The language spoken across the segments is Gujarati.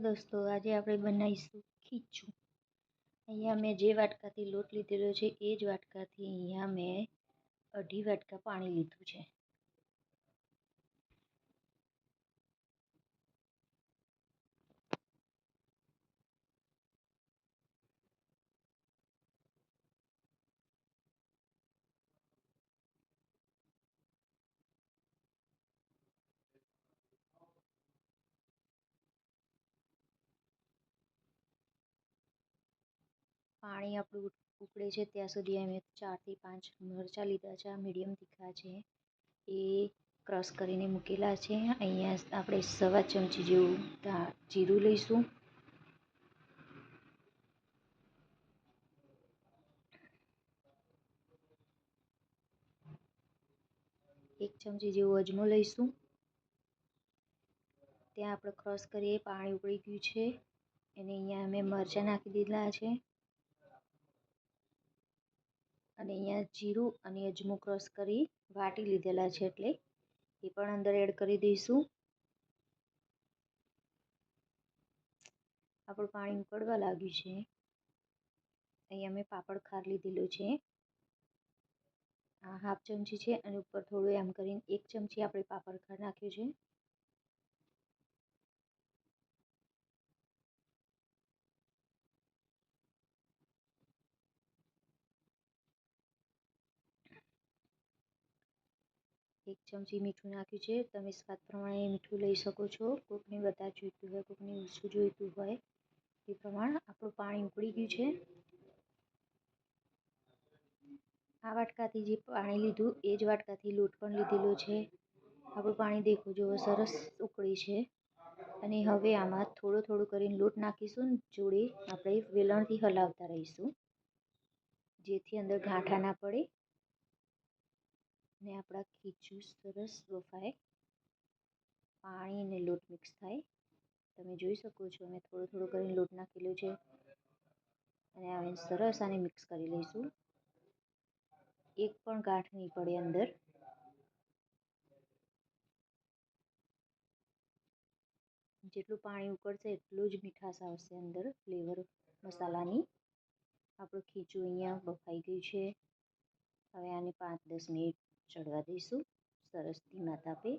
દોસ્તો આજે આપણે બનાવીશું ખીચું। અહીંયા મેં જે વાટકાથી લોટ લીધેલો છે એ જ વાટકાથી અહીંયા મેં 2.5 વાટકા પાણી લીધું છે। પાણી આપણું ઉકળે છે ત્યાં સુધી અમે 4 થી 5 મરચાં લીધા છે, આ મીડિયમ તીખા છે, એ ક્રશ કરીને મૂકેલા છે। અહીંયા આપણે 1.25 ચમચી જેવું જીરું લઈશું, 1 ચમચી જેવું અજમો લઈશું। ત્યાં આપણે ક્રશ કરીએ, પાણી ઉકળી ગયું છે અને અહીંયા અમે મરચાં નાખી દીધેલા છે અને અહીંયા જીરું અને અજમો ક્રશ કરી વાટી લીધેલા છે એટલે એ પણ અંદર એડ કરી દઈશું। આપણું પાણી ઉકળવા લાગ્યું છે। અહીંયા મેં પાપડ ખાર લીધેલો છે, આ 1/2 ચમચી છે અને ઉપર થોડું એમ કરીને 1 ચમચી આપણે પાપડ ખાર નાખ્યું છે। એક ચમચી મીઠું નાખ્યું છે, તમે સ્વાદ પ્રમાણે મીઠું લઈ શકો છો। કોકને વધારે જોઈતું હોય, કોકને ઓછું જોઈતું હોય એ પ્રમાણે। આપણું પાણી ઉકળી ગયું છે। આ વાટકાથી જે પાણી લીધું એ જ વાટકાથી લોટ પણ લીધેલો છે। આપણું પાણી દેખો જુઓ સરસ ઉકળી છે અને હવે આમાં થોડું થોડું કરીને લોટ નાખીશું, જોડે આપણે વેલણથી હલાવતા રહીશું જેથી અંદર ગાંઠા ના પડે ને આપણા ખીચું સરસ બફાય, પાણી અને લોટ મિક્સ થાય। તમે જોઈ શકો છો મેં થોડું થોડું કરીને લોટ નાખેલો છે અને હવે સરસ આને મિક્સ કરી લઈશું, એક પણ ગાંઠ નહીં પડે અંદર। જેટલું પાણી ઉકળશે એટલું જ મીઠાશ આવશે અંદર ફ્લેવર મસાલાની। આપણું ખીચું અહીંયા બફાઈ ગયું છે, હવે આને 5-10 મિનિટ ચડવા દઈશું સરસ ધીમા તાપે।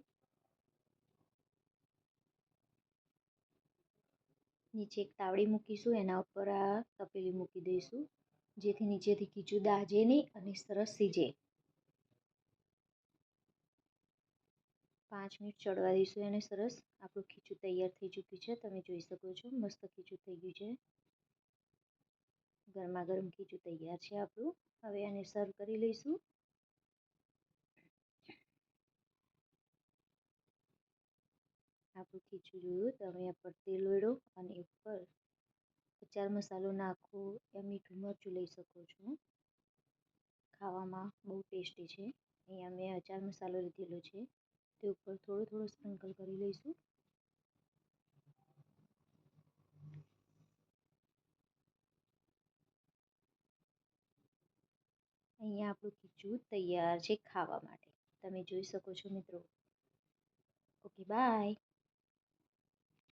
નીચે એક તાવડી મૂકીશું, એના ઉપર આ તપેલી મૂકી દઈશું જેથી નીચેથી ખીચું દાજે નહીં અને સરસ સીજે। 5 મિનિટ ચડવા દઈશું એને સરસ। આપણું ખીચું તૈયાર થઈ ચૂક્યું છે, તમે જોઈ શકો છો મસ્ત ખીચું થઈ ગયું છે, ગરમા ગરમ ખીચું તૈયાર છે આપણું। હવે આને સર્વ કરી લઈશું। આપણું ખીચું જોયું તમે ઉપર તેલ વેડો અને ઉપર અચાર મસાલો નાખો યા મીઠું મરચું લઈ શકો છો, ખાવામાં બહુ ટેસ્ટી છે। અહીંયા મેં અચાર મસાલો લીધેલો છે, તે ઉપર થોડું થોડું સ્પ્રિંકલ કરી લઈશું। અહીંયા આપણું ખીચું તૈયાર છે ખાવા માટે, તમે જોઈ શકો છો મિત્રો। Okay bye.